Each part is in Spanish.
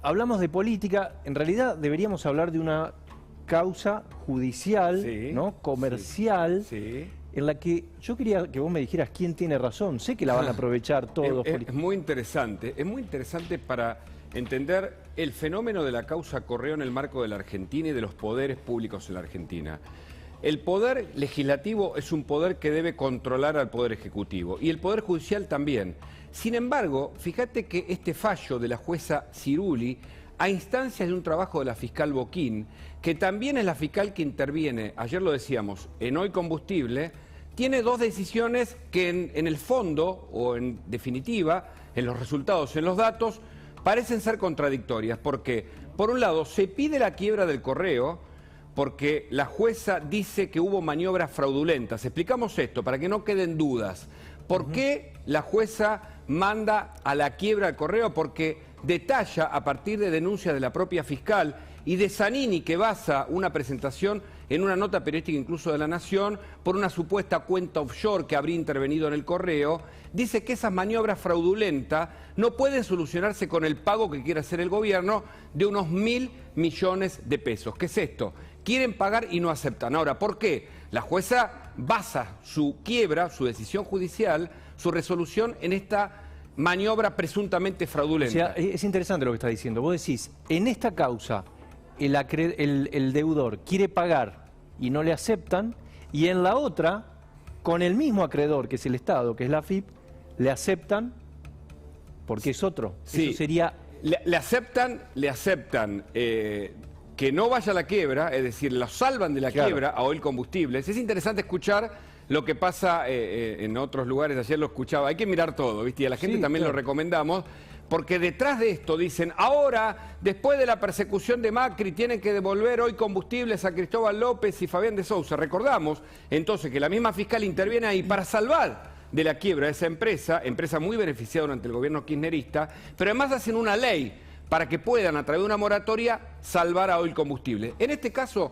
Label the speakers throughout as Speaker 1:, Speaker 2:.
Speaker 1: hablamos de política, en realidad deberíamos hablar de una causa judicial,
Speaker 2: Sí,
Speaker 1: ¿no? Comercial,
Speaker 2: sí.
Speaker 1: en la que yo quería que vos me dijeras quién tiene razón. Sé que la van a aprovechar todos.
Speaker 2: Es muy interesante para entender el fenómeno de la causa Correo en el marco de la Argentina y de los poderes públicos en la Argentina. El poder legislativo es un poder que debe controlar al poder ejecutivo y el poder judicial también. Sin embargo, fíjate que este fallo de la jueza Ciruli, a instancias de un trabajo de la fiscal Boquín, que también es la fiscal que interviene, ayer lo decíamos, en Hoy Combustible, tiene dos decisiones que en el fondo, o en definitiva, en los resultados, en los datos, parecen ser contradictorias. Porque, por un lado, se pide la quiebra del Correo, porque la jueza dice que hubo maniobras fraudulentas. Explicamos esto para que no queden dudas. ¿Por qué la jueza manda a la quiebra del Correo? Porque detalla, a partir de denuncias de la propia fiscal y de Zanini, que basa una presentación en una nota periodística incluso de La Nación, por una supuesta cuenta offshore que habría intervenido en el Correo, dice que esas maniobras fraudulentas no pueden solucionarse con el pago que quiere hacer el gobierno de unos 1.000 millones de pesos. ¿Qué es esto? Quieren pagar y no aceptan. Ahora, ¿por qué? La jueza basa su quiebra, su decisión judicial, su resolución en esta maniobra presuntamente fraudulenta.
Speaker 1: O sea, es interesante lo que está diciendo. Vos decís, en esta causa el deudor quiere pagar y no le aceptan, y en la otra, con el mismo acreedor, que es el Estado, que es la AFIP, le aceptan porque es otro.
Speaker 2: Sí.
Speaker 1: Eso sería...
Speaker 2: Le aceptan que no vaya a la quiebra, es decir, lo salvan de la quiebra a Hoy Combustibles. Es interesante escuchar lo que pasa en otros lugares. Ayer lo escuchaba. Hay que mirar todo, ¿viste? Y a la gente también lo recomendamos, porque detrás de esto dicen, ahora, después de la persecución de Macri, tienen que devolver Hoy Combustibles a Cristóbal López y Fabián de Sousa. Recordamos entonces que la misma fiscal interviene ahí para salvar de la quiebra a esa empresa muy beneficiada durante el gobierno kirchnerista, pero además hacen una ley para que puedan, a través de una moratoria, salvar a Hoy Combustible. En este caso,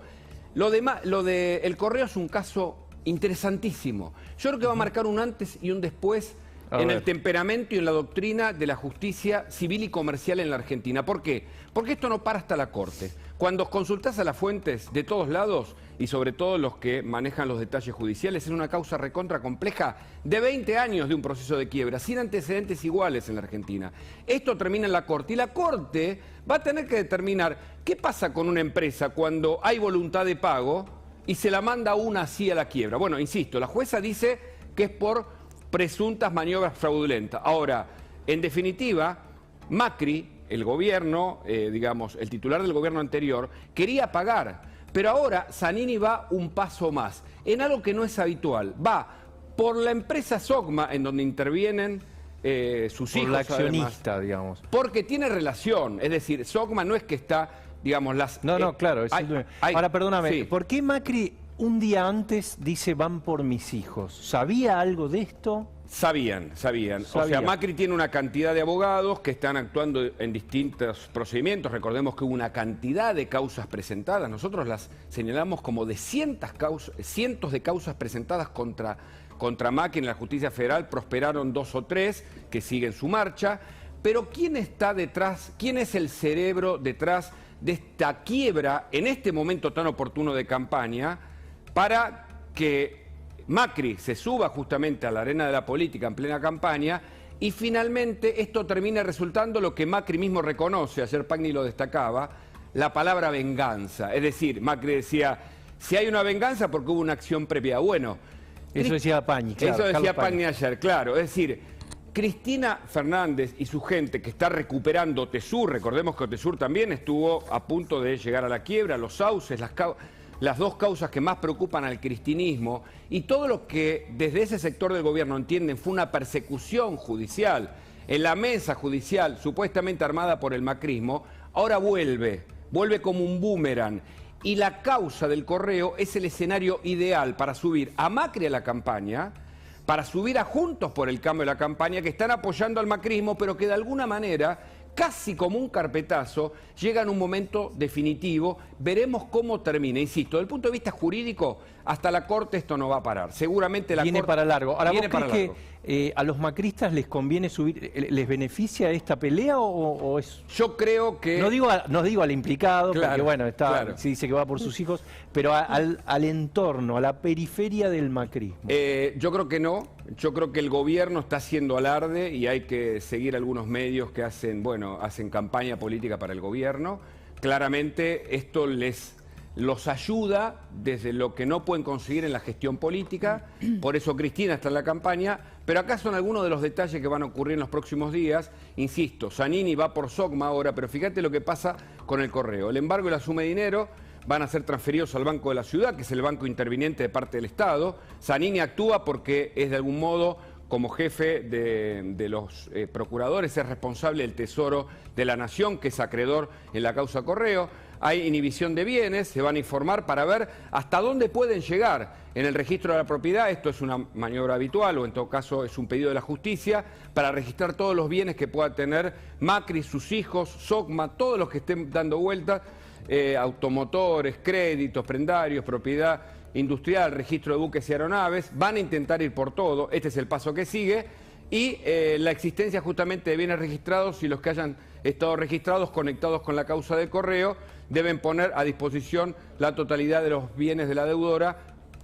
Speaker 2: lo de el Correo es un caso interesantísimo. Yo creo que va a marcar un antes y un después en el temperamento y en la doctrina de la justicia civil y comercial en la Argentina. ¿Por qué? Porque esto no para hasta la Corte. Cuando consultás a las fuentes de todos lados, y sobre todo los que manejan los detalles judiciales, es una causa recontra compleja de 20 años de un proceso de quiebra, sin antecedentes iguales en la Argentina. Esto termina en la Corte, y la Corte va a tener que determinar qué pasa con una empresa cuando hay voluntad de pago y se la manda una así a la quiebra. Bueno, insisto, la jueza dice que es por presuntas maniobras fraudulentas. Ahora, en definitiva, Macri, el gobierno, digamos, el titular del gobierno anterior, quería pagar, pero ahora Zanini va un paso más, en algo que no es habitual. Va por la empresa Sogma, en donde intervienen sus hijos.
Speaker 1: Por la accionista,
Speaker 2: además,
Speaker 1: digamos.
Speaker 2: porque tiene relación, es decir, Sogma no es que está, digamos, las...
Speaker 1: No, claro. Ahora, perdóname, ¿por qué Macri un día antes dice van por mis hijos? ¿Sabía algo de esto? Sabían. O sea, Macri tiene una cantidad de abogados que están actuando en distintos procedimientos. Recordemos que hubo una cantidad de causas presentadas. Nosotros las señalamos como de cientos de causas presentadas contra Macri en la justicia federal. Prosperaron 2 o 3 que siguen su marcha. Pero ¿quién está detrás? ¿Quién es el cerebro detrás de esta quiebra en este momento tan oportuno de campaña para que Macri se suba justamente a la arena de la política en plena campaña y finalmente esto termina resultando lo que Macri mismo reconoce? Ayer Pagni lo destacaba, la palabra venganza. Es decir, Macri decía, si hay una venganza porque hubo una acción previa. Bueno, eso decía Pagni, claro.
Speaker 2: Eso decía Pagni ayer, claro. Es decir, Cristina Fernández y su gente que está recuperando Otesur, recordemos que Otesur también estuvo a punto de llegar a la quiebra, los sauces, las dos causas que más preocupan al cristinismo, y todo lo que desde ese sector del gobierno entienden fue una persecución judicial en la mesa judicial supuestamente armada por el macrismo, ahora vuelve como un boomerang. Y la causa del Correo es el escenario ideal para subir a Macri a la campaña, para subir a Juntos por el Cambio de la campaña, que están apoyando al macrismo, pero que de alguna manera, casi como un carpetazo, llegan a un momento definitivo. Veremos cómo termina. Insisto, desde el punto de vista jurídico, hasta la Corte esto no va a parar. Seguramente la
Speaker 1: Corte... Viene para largo. Ahora,
Speaker 2: viene
Speaker 1: ¿vos crees que a los macristas les conviene subir, les beneficia esta pelea o es...?
Speaker 2: Yo creo que...
Speaker 1: No digo al implicado,
Speaker 2: claro,
Speaker 1: porque bueno, se dice que va por sus hijos, pero al entorno, a la periferia del macrismo.
Speaker 2: Yo creo que no. Yo creo que el gobierno está haciendo alarde y hay que seguir algunos medios que hacen campaña política para el gobierno. Claramente esto los ayuda desde lo que no pueden conseguir en la gestión política, por eso Cristina está en la campaña, pero acá son algunos de los detalles que van a ocurrir en los próximos días. Insisto, Zanini va por SOCMA ahora, pero fíjate lo que pasa con el correo. El embargo y la suma de dinero van a ser transferidos al Banco de la Ciudad, que es el banco interviniente de parte del Estado. Zanini actúa porque es de algún modo, como jefe de los procuradores, es responsable del Tesoro de la Nación, que es acreedor en la causa Correo. Hay inhibición de bienes, se van a informar para ver hasta dónde pueden llegar en el registro de la propiedad. Esto es una maniobra habitual o en todo caso es un pedido de la justicia para registrar todos los bienes que pueda tener Macri, sus hijos, SOCMA, todos los que estén dando vueltas, automotores, créditos, prendarios, propiedad industrial, registro de buques y aeronaves. Van a intentar ir por todo, este es el paso que sigue. Y la existencia justamente de bienes registrados y los que hayan estado registrados conectados con la causa del correo deben poner a disposición la totalidad de los bienes de la deudora.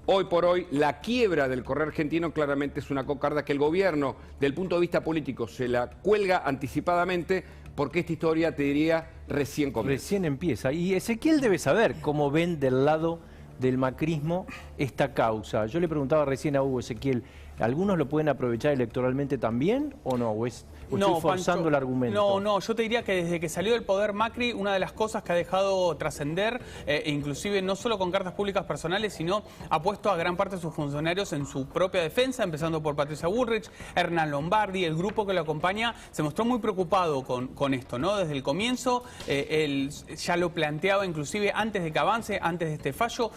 Speaker 2: Hoy por hoy, la quiebra del Correo Argentino claramente es una cocarda que el gobierno, del punto de vista político, se la cuelga anticipadamente porque esta historia, te diría, recién comienza.
Speaker 1: Recién empieza. Y Ezequiel debe saber cómo ven del lado del macrismo esta causa. Yo le preguntaba recién a Hugo, Ezequiel, ¿algunos lo pueden aprovechar electoralmente también o no? ¿O estoy forzando el argumento?
Speaker 3: No, yo te diría que desde que salió del poder Macri, una de las cosas que ha dejado trascender, inclusive no solo con cartas públicas personales, sino ha puesto a gran parte de sus funcionarios en su propia defensa, empezando por Patricia Bullrich, Hernán Lombardi, el grupo que lo acompaña, se mostró muy preocupado con esto, ¿no? Desde el comienzo, él ya lo planteaba inclusive antes de que avance, antes de este fallo.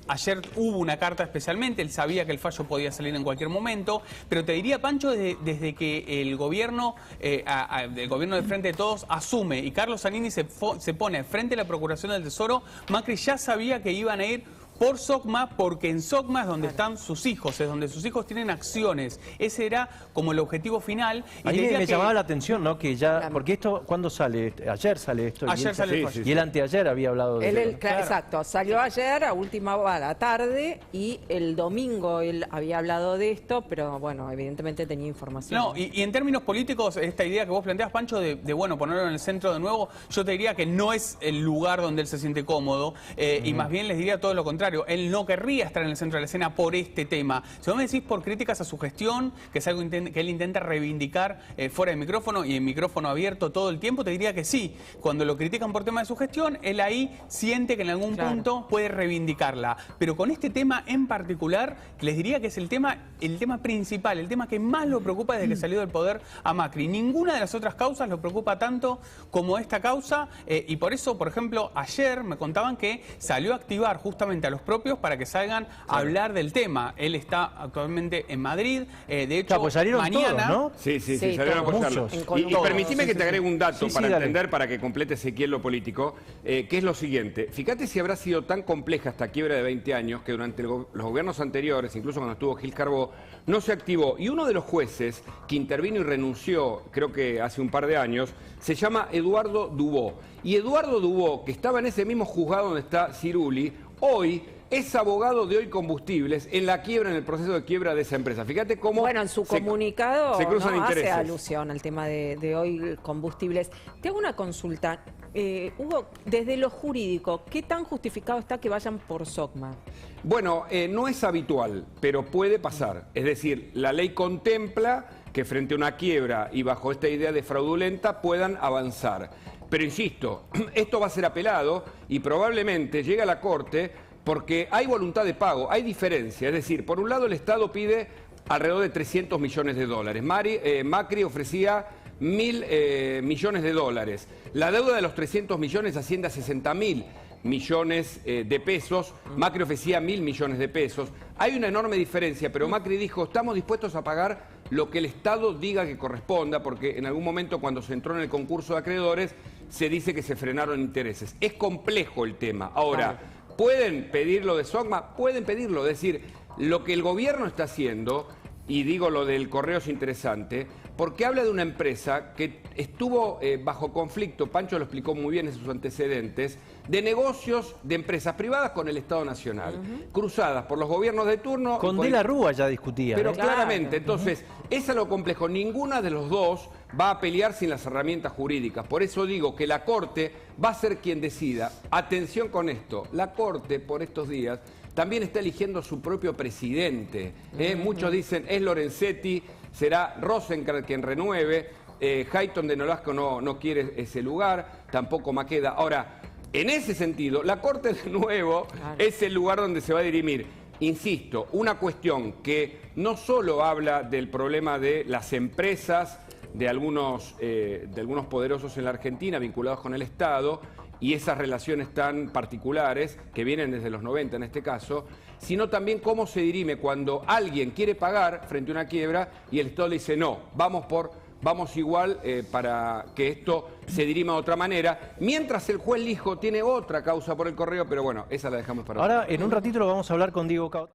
Speaker 3: Ayer hubo una carta especialmente, él sabía que el fallo podía salir en cualquier momento, pero te diría, Pancho, desde que el gobierno del Frente de Todos asume y Carlos Zanini se pone frente a la Procuración del Tesoro, Macri ya sabía que iban a ir por SOCMA, porque en SOCMA es donde están sus hijos, es donde sus hijos tienen acciones. Ese era como el objetivo final.
Speaker 1: Y a mí me llamaba la atención, ¿no? Que ya, porque esto, ¿cuándo sale? Ayer sale esto.
Speaker 3: Ayer sale el fallo.
Speaker 1: Y él anteayer había hablado de eso.
Speaker 4: Claro. Exacto, salió ayer a última hora, tarde, y el domingo él había hablado de esto, pero bueno, evidentemente tenía información.
Speaker 3: No, y en términos políticos, esta idea que vos planteas, Pancho, de bueno, ponerlo en el centro de nuevo, yo te diría que no es el lugar donde él se siente cómodo, y más bien les diría todo lo contrario. Él no querría estar en el centro de la escena por este tema. Si vos me decís por críticas a su gestión, que es algo que él intenta reivindicar fuera de micrófono y en micrófono abierto todo el tiempo, te diría que sí. Cuando lo critican por tema de su gestión, él ahí siente que en algún punto puede reivindicarla. Pero con este tema en particular, les diría que es el tema principal, el tema que más lo preocupa desde que salió del poder a Macri. Ninguna de las otras causas lo preocupa tanto como esta causa, y por eso, por ejemplo, ayer me contaban que salió a activar justamente a los propios para que salgan a hablar del tema. Él está actualmente en Madrid, de hecho,
Speaker 1: pues salieron
Speaker 3: mañana...
Speaker 1: todos, ¿no?
Speaker 2: Sí, salieron a apoyarlo. Y permitime que te agregue un dato para entender, para que complete Ezequiel lo político, que es lo siguiente. Fíjate si habrá sido tan compleja esta quiebra de 20 años que durante los gobiernos anteriores, incluso cuando estuvo Gil Carbó, no se activó. Y uno de los jueces que intervino y renunció, creo que hace un par de años, se llama Eduardo Dubó. Y Eduardo Dubó, que estaba en ese mismo juzgado donde está Ciruli, hoy es abogado de Hoy Combustibles en la quiebra, en el proceso de quiebra de esa empresa. Fíjate cómo...
Speaker 4: Bueno, en su comunicado
Speaker 2: se cruzan intereses.
Speaker 4: Hace alusión al tema de Hoy Combustibles. Te hago una consulta. Hugo, desde lo jurídico, ¿qué tan justificado está que vayan por SOCMA?
Speaker 2: Bueno, no es habitual, pero puede pasar. Es decir, la ley contempla que frente a una quiebra y bajo esta idea de fraudulenta puedan avanzar. Pero insisto, esto va a ser apelado y probablemente llegue a la Corte porque hay voluntad de pago, hay diferencia. Es decir, por un lado el Estado pide alrededor de 300 millones de dólares. Macri ofrecía 1.000 millones de dólares. La deuda de los 300 millones asciende a 60.000 millones de pesos. Macri ofrecía 1.000 millones de pesos. Hay una enorme diferencia, pero Macri dijo, estamos dispuestos a pagar lo que el Estado diga que corresponda, porque en algún momento cuando se entró en el concurso de acreedores se dice que se frenaron intereses. Es complejo el tema. Ahora, ¿Pueden pedirlo de SOCMA? Pueden pedirlo. Es decir, lo que el gobierno está haciendo, y digo lo del correo es interesante, porque habla de una empresa que estuvo bajo conflicto, Pancho lo explicó muy bien en sus antecedentes, de negocios de empresas privadas con el Estado Nacional, cruzadas por los gobiernos de turno.
Speaker 1: Con De la Rúa ya discutía.
Speaker 2: Pero claramente, entonces, es lo complejo. Ninguna de los dos va a pelear sin las herramientas jurídicas. Por eso digo que la Corte va a ser quien decida. Atención con esto, la Corte por estos días también está eligiendo su propio presidente. Muchos dicen, es Lorenzetti, será Rosenkrantz quien renueve, Hayton de Nolasco no quiere ese lugar, tampoco Maqueda. Ahora, en ese sentido, la Corte de nuevo es el lugar donde se va a dirimir. Insisto, una cuestión que no solo habla del problema de las empresas, de algunos poderosos en la Argentina vinculados con el Estado, y esas relaciones tan particulares, que vienen desde los 90 en este caso, sino también cómo se dirime cuando alguien quiere pagar frente a una quiebra y el Estado le dice no, vamos igual para que esto se dirima de otra manera, mientras el juez Lijo tiene otra causa por el correo, pero bueno, esa la dejamos para
Speaker 1: ahora. En un ratito lo vamos a hablar con Diego Cao.